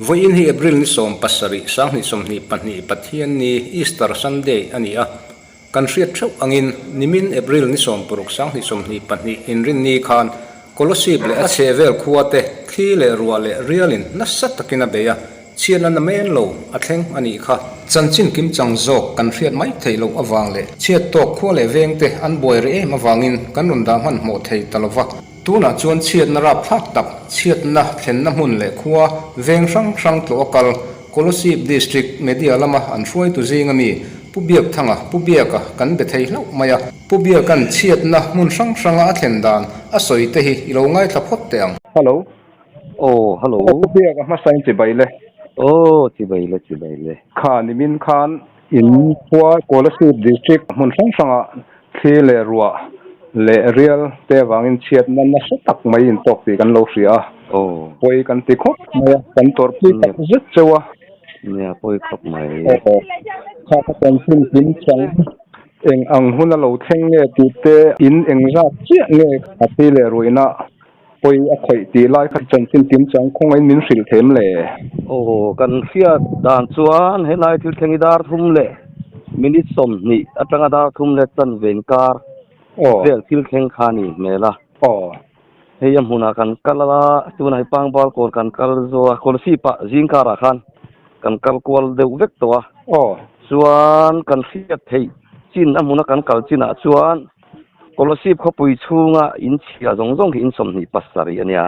Voin hi April ni som pasari sang ni som ni panni pathian ni Easter Sunday ania kan riat thau angin nimin April ni som puruk sang ni som ni panni inrin ni khan kolosip le a chevel khuate khi le ruale realin nasat takina beya chiana na men lo athleng ani kha chanchin kim changzo kan riat mai theilo awang le chiat tok khole vengte an boy re em awangin kan run dam han mo thei talova tuna chuan chiat na rap phak tak chiat na thlen na mun le khuwa veng sang sang lokal kolosip district media lama an hruai tu zinga mi pubiak thanga pubiaka kan be thei hlau maya pubiak kan chiat na mun sang sanga a thlen dan a soi te hi ilo ngai thla phot te ang hello Hello. pubiak ma sain te baile Chibaile. khan min khan in khwa kolosip district mun sang sanga thile ruwa le real te wangin chiat na na tak mai in tok ti kan lo ria poi kan ti khop mai kan tor pi tak zet chewa Nia poi khop mai. kha ka kan tin chang eng ang huna lo theng nge ti te in eng ra chi nge ati le ruina poi a khoi ti lai kha chan tin chang khong ai min sil them le Kan fiat dan chuan helai thil thengi dar thum le. Minute som ni atanga dar thum le tan venkar. Vel thil theng khani mela. Heyam huna kan kalala tunai pang bal kor kan kal zo kol si pa jingkara khan. Kan kal kwal de vek to chuan kan fiat thei chin amuna kan kal china chuan kolosip khopui chunga in chia zongjong in som ni pasari ania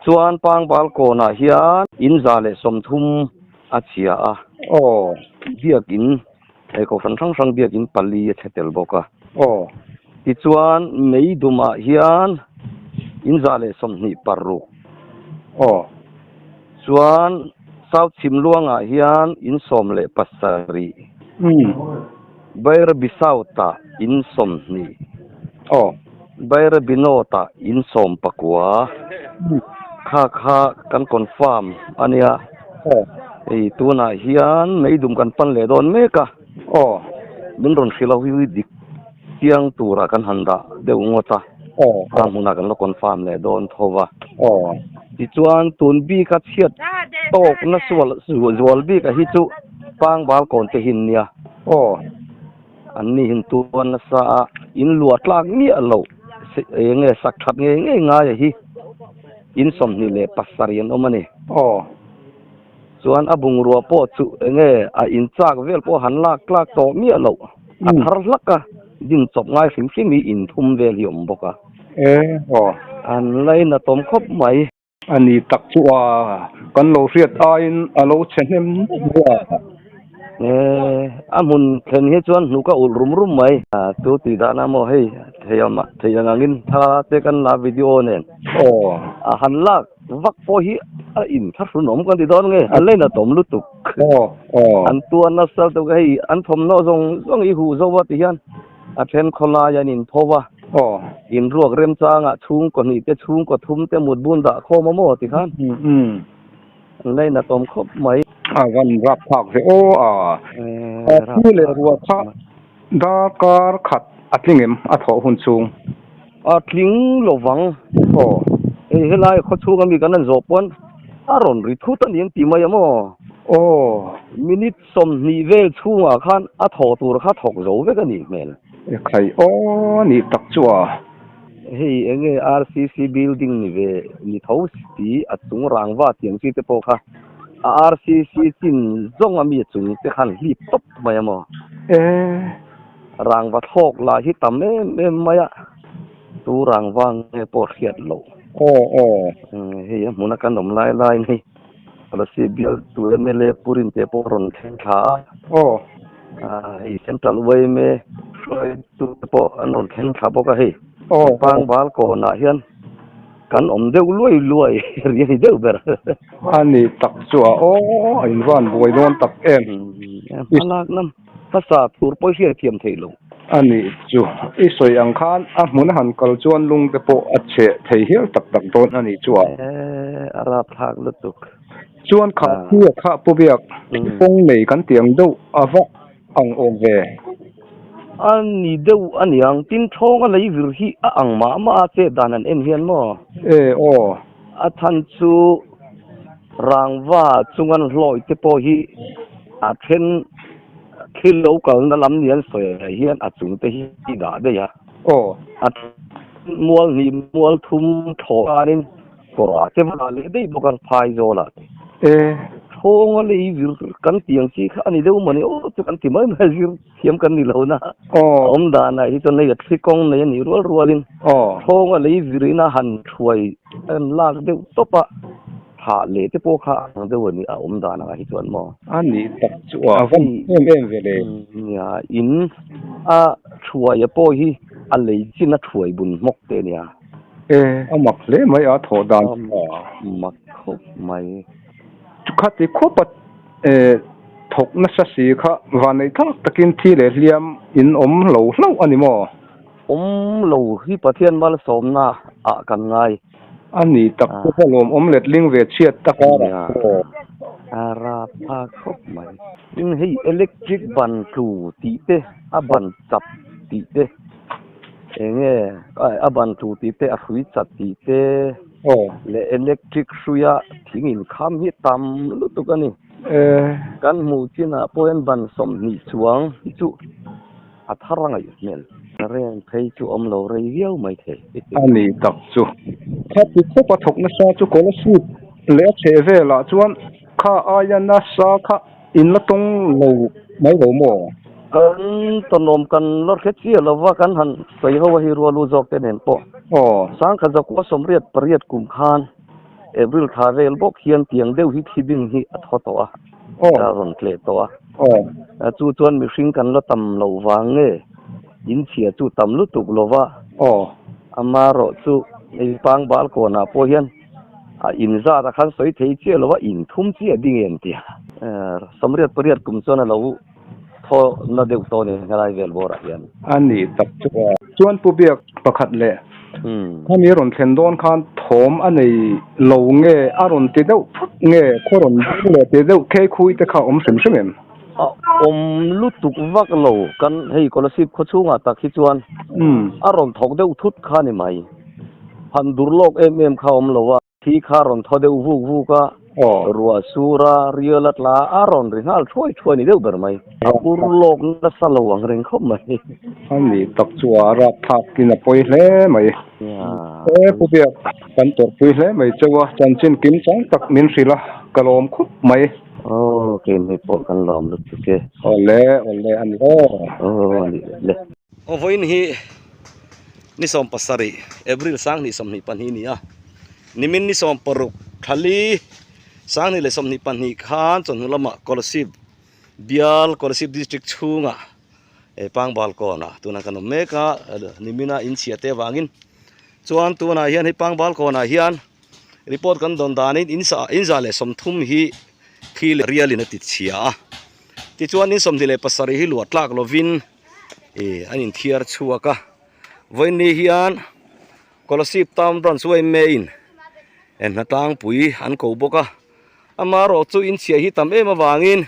chuan pang bal ko na hian in zale som thum a chia a biak in ko sang biak in pali thetel boka ti chuan mei duma hian in zale som ni parru chuan south chimluanga hian in som le pasari Baira bisauta in som ni Baira binota in som pakwa kha kan confirm ania tuna hian meidum kan pan le don meka min ron khilawi dik tiang tura kan handa de ungota amuna kan lo confirm le don thowa ti chuan tun bi kha chiat tok na sual bi ka hi chu pang bal kon te hin nia anni hin tuan sa in luat lak ni alo nge sak that nge nga ya hi in som ni le pasarian omani chuan abung ruwa po chu nge a in chak vel po han lak to mi alo a thar hlaka din chop ngai hrim mi in thum vel yom boka an laina tom khop mai ani tak chuwa kan lo riat a in alo chenem amun khen he chuan nuka ul rum mai tu ti da na mo hei theyangangin tha te kan la video nen a han lak vak po hi a in tharu nom kan ti don nge alena tom lutuk an tuan na sal to hei an thom no zong i hu zo wa ti hian a then khola yan in thowa in ruak rem changa chung ko ni te chung ko thum te mut bun da kho mo ti khan alena tom khop maiวันรับผักเสียที่เลยรัวพระดาการขัดอัดลิงเอ็มอัดหัวหุ่นสูงอัดลิงหลวังเฮ้ยไล่เขาชูกันมีกันนั่นจบวันอารมณ์ริทุตันยังตีมาอย่างมั้มินิสมนิเวลชูอ่ะขันอัดหัวตัวข้าถกโจเวกันนี่แม่ใครนี่ตักจัวเฮ้ยเงี้ย RCC building นี่เวนี่ท้าวสีอัดสูงรางว่าเตียงที่เตปอค่ะRCC จินจงมีจุงจะขันรีบตบมาอย่างมั้รางวัดทอกลายที่ต่ำไม่อะตัวรางว่างปวดเขียดโลเฮ้ยมุนักการดมไล่นี่เราสิเบียตัวเมเล่ปุรินเตปรอนแข่งขาเฮ้ยเซ็นทรัลเวย์เมช่วยตัวปอันนนแข่งขาบอกเฮ้ยฟังบาลก่อนนะเฮียนกันเดียวรวยเรียนเดียวเบอร์อันนี้ตักจัวอินวันบวยโดนตักเอ็มพลักน้ำภาษาตูร์ปอยเชียเทียมเทลงอันนี้จัวอีสวยอังคารมุนหันกัลจวนลุงเตปอัดเชะเทียตักโดนอันนี้จัวอาราพลักลุตุกจวนขาเทียขาปุเบียกฟงเหนกันเตียงดูอาวะอังโอเวอันนี้เดียวอันยังตินทองอะไรวิรฮีอังมาเจดานันเอ็นเฮียนมั้งอาทันซู รางว่าจุงันลอยเตปอฮีอาเช่นคิโลกันนั่นลำเนียนสวยเฮียนอาจุงเตฮีด่าได้ยะโอ้อามัวนี่มัวทุ่มถอนินกราเจ้าเลยได้บุกันพายโจละเอโอ้งเลยวิรกันเตียงสิค่ะอันนี้เดี๋ยวมันโอ้จุกันที่ไม่มาวิรเทียมกันนี่แล้วนะโอ้อมดานะที่ตอนนี้ทริกงเนี่ยนี่รัวลินโอ้โอ้งเลยวิรินะหันช่วยลากเดี๋ยวตบปะหาเลยที่พวกข้าเดี๋ยววันนี้อมดานะที่ส่วนมออันนี้ตักจัวผมเอ็มเวเลยเนี่ยอินช่วยพวกที่อะไรที่น่าช่วยบุญมกเตเนี่ยเอาหมักเลยไม่เอาถอดานหมักครบไม่จุขัดที่ครบถกนัสสีค่ะวันนี้ทั้งตะกินที่เหลี่ยมอินเหลาอันนี้มั้งเหลาที่ประเทศมาลสมนะกันไงอันนี้ตักพวกลมเล็ดลิงเวชเชียตะการอาราพาครบไหมยิ่งให้อิเล็กทริกบันครูตีเตบันจับตีเตงี้บันครูตีเตคุยจับตีเตเลอิเล็กทริกสุยาทิ้งอินคำฮิตามลุตุกันนี่กันมูจินะพอยบันสมนิสวงจุอัทรังอายุเมลเรียนเพย์จุอมโลเรียวไม่เทอันนี้ตักจุถ้าติดข้อปฐกนัสจุโกลสุดเลี้ยเชเวละจวนข้าอายันนัสข้าอินละตรงโลไม่โลโมกันตนมกันรถแคเชียร์เราว่ากันหันใส่เขาว่าฮิรัวลูจอกเตนเห็นปอสร้างกันจากว่าสมเรียดปริยัดกุมขานริลคาเวลบอกเขียนเตียงเดียวฮิบิงฮิอัทตัวรอนเคลตัวจูจวนมีชิงกันแล้วตำเราวางเง่ยินเสียจูตำลุตุกโลว่าอามาโรจูในปังบาลโกนาโพเฮียนอินซาตะขันสวยเทียเจียหรือว่าอินทุ่มเจียดิ่งเอ็นเตียสมเรียดปริยัดกุมส่วนเราทอนาเดียวตัวนี้อะไรเวลบอระยันอันนี้ตักจวนผู้เบียกประคัดเล่ถ้ามีรอนเทนโดนคันถมอันนี้โลเง่อารอนติดเดาเง่โครอนเล่ติดเดาแค่คุยแต่ข้าสิมเมลุตุกวักโลกันให้คนละสิบคนช่วงตักขี้จวนอารอนถกเดาทุดข้านี่ไหมพันดุรโลกเข้าโลว่าที่ข้ารอนทอเดาวูก็รัวสุราเรียลลาอารอนริฮัลช่วยนี่เดาเบอร์ไหมดุรโลกนั่นสลวังเร่งเข้าไหมอันนี้ตักจัวรับทักกินไปเลยไหมผู้เบียกกันตัวไปเลยไหมจัวจันจินกินสังตักมินสิละกลมคุบไหมโอเคไม่ปกกันล้อมลุกเกโอเล่อันนี้อันนี้เล่โอ้วันนี้นิสอมปัสสารีเอเบริลสังนิสอมนิปันฮีนี่นิมินนิสอมปรุกทะลีสังนิเลสอมนิปันฮีขานจนละมะกอลสิบเบียลกอลสิบดิสตริกชูงะปังบาลกอนะตัวนั้นกันเมกะนิมินาอินเสียเตวางินจวนตัวนั้นเฮียนให้ปังบาลกอนะเฮียนรีพอร์ตกันดอนดานินอินซาเลสอมทุ่มฮีที่เรียลินติดเชียที่จวนนี้สมดิเลปัสสารีฮิลวดลากโลวินอันนี้เทียร์ชัวกะวันนี้ฮิอันกอลสิบตามรันสวยเมอินนัดต่างปุยอันกูบกะอามารอจูอินเชียฮิตามมาวางิน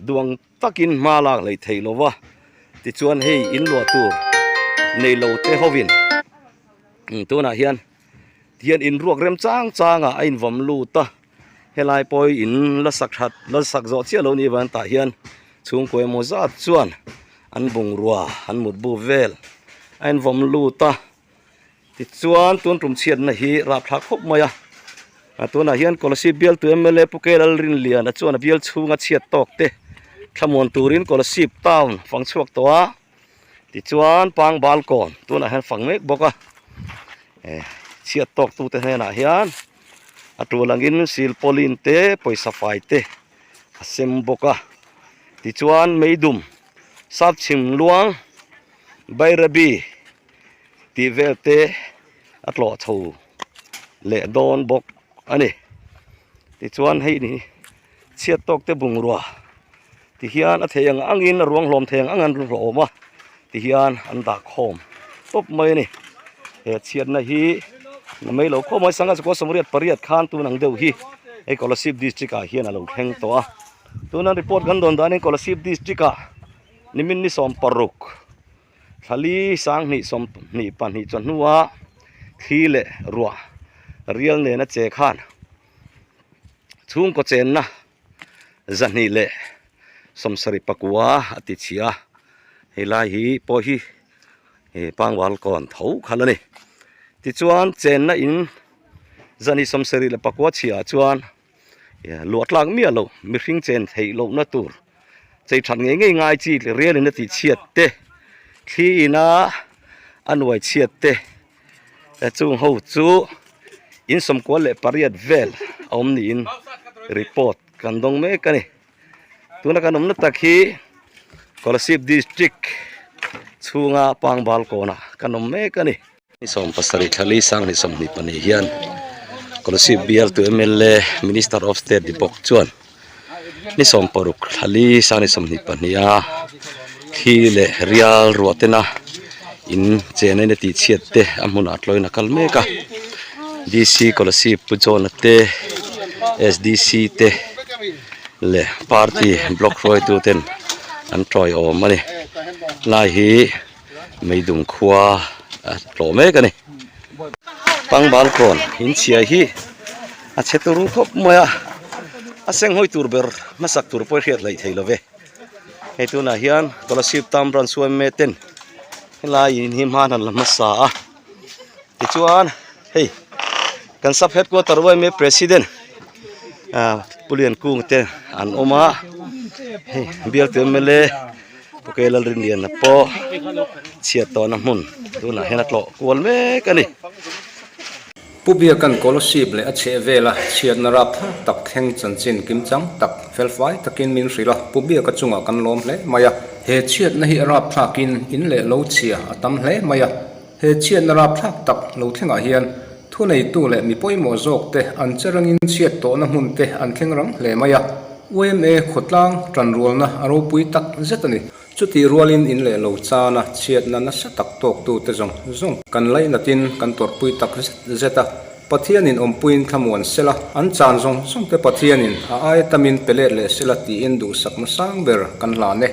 ดวงตักินมาลากเลยเทโลวะที่จวนให้อินลัวตูในโลเตฮวินตัวน่ะฮิอันอินรวกเริ่มจ้างอินวมลูตาเฮลายปอยอินละสักชัดละสักจอดเชี่ยวเรานี่วันตาเฮียนช่วงกวยโมซาชวนอันบุงรัวอันหมดบูเวลอันวมลูตาติดชวนตัวตรุมเชียนนะฮีรับทักคบมายะตัวน่ะเฮียนกอลสิบเบลตัวเมเลปุเกลรินเลียนะชวนเบลชูงัดเชียตอกเตขมวนตูรินกอลสิบตาวน์ฟังชวกตัวติดชวนปังบาลกอนตัวน่ะเฮียนฟังเมกบอกะเชียตอกตัวเตะน่ะเฮียนตัวหลังอินสิลโพลินเต้ปอยสไฟเต้เซมบกะติจวนไม่ดุมซับชิมลวงใบระบีตีเวลเต้อัตโลทูเละโดนบกอันนี้ติจวนให้นี่เชียตกเต้บุงรัวติเฮียนเทียงอังอินรวงลมเทียงอังอันรวมวะติเฮียนอันดักโคมตบไม่นี่เชียนนะฮีไม่หลอกข้อมูลสังกัดก็สมเรียดปริยัดขานตัวนังเดียวฮีไอ้กอลสิบดิสตริกาเฮียนเราแข่งตัวนั้นรีพอร์ตกันโดนด่านไอ้กอลสิบดิสตริกานิมินนิสอมปรุกทะลีสังนิสอมนิปันนิจนหัวทีเละรัวเรียลเนี่ยนะเจคาน chung ko chen na zani le somsari pakua ati chia helai hi po hi pangwal kon thau khalani ti chuan chen na in zani somsari le pakua chia chuan luat lang mi alo mi hring chen thei lo na tur chei than nge ngai chi le rian in ti chiat te khi ina anwai chiat te chung ho chu in som ko le pariat vel om ni in report kan dong me kani tuna kanom na takhi Kolasip district chunga pangbal kona kanom me kani ni som pasari thali sang ni som ni pani hian Kolasip BL to MLA Minister of State dipok chuan ni som paruk thali sang ni som ni pania khi le real ruatena in chene ne ti chiat te amuna tloina kalme ka DC Kolasip pujona te SDC te le party block roi tu ten an troi o mani lai hi meidung khua tlo me ka ni pangbal kon in chia hi a cheturu khop moya a seng hoi tur ber masak tur poi khiat lai thei love he tu na hian Kolasip tamran suam me ten lai in him han an lamasa a ti chuan hey kan sub headquarter wai me president pulian kung te an oma bial te mele pokelal rin na po chiat to na mun tu na henat lo kwal me kani pubia kan Kolasip le a che vela chiat na rap tak theng chan chin kim chang tak felfai takin min rila pubia ka chunga kan lom hle maya he chiat na hi rap thakin in le lo chia atam hle maya he chiat na rap thak tak lo thenga hian thu nei tu le mi poimo jok te an charangin chiat to na mun te an thengrang hle maya UMA khotlang tranrol na aro pui tak zetani chuti rualin in le lo chana chiat na na sa tak tok tu te zong kan lai na tin kan tor pui tak zeta pathianin om puin thamuan sela an chan zong te pathianin a ai tamin pele le sela ti in du sak na sang ber kan la ne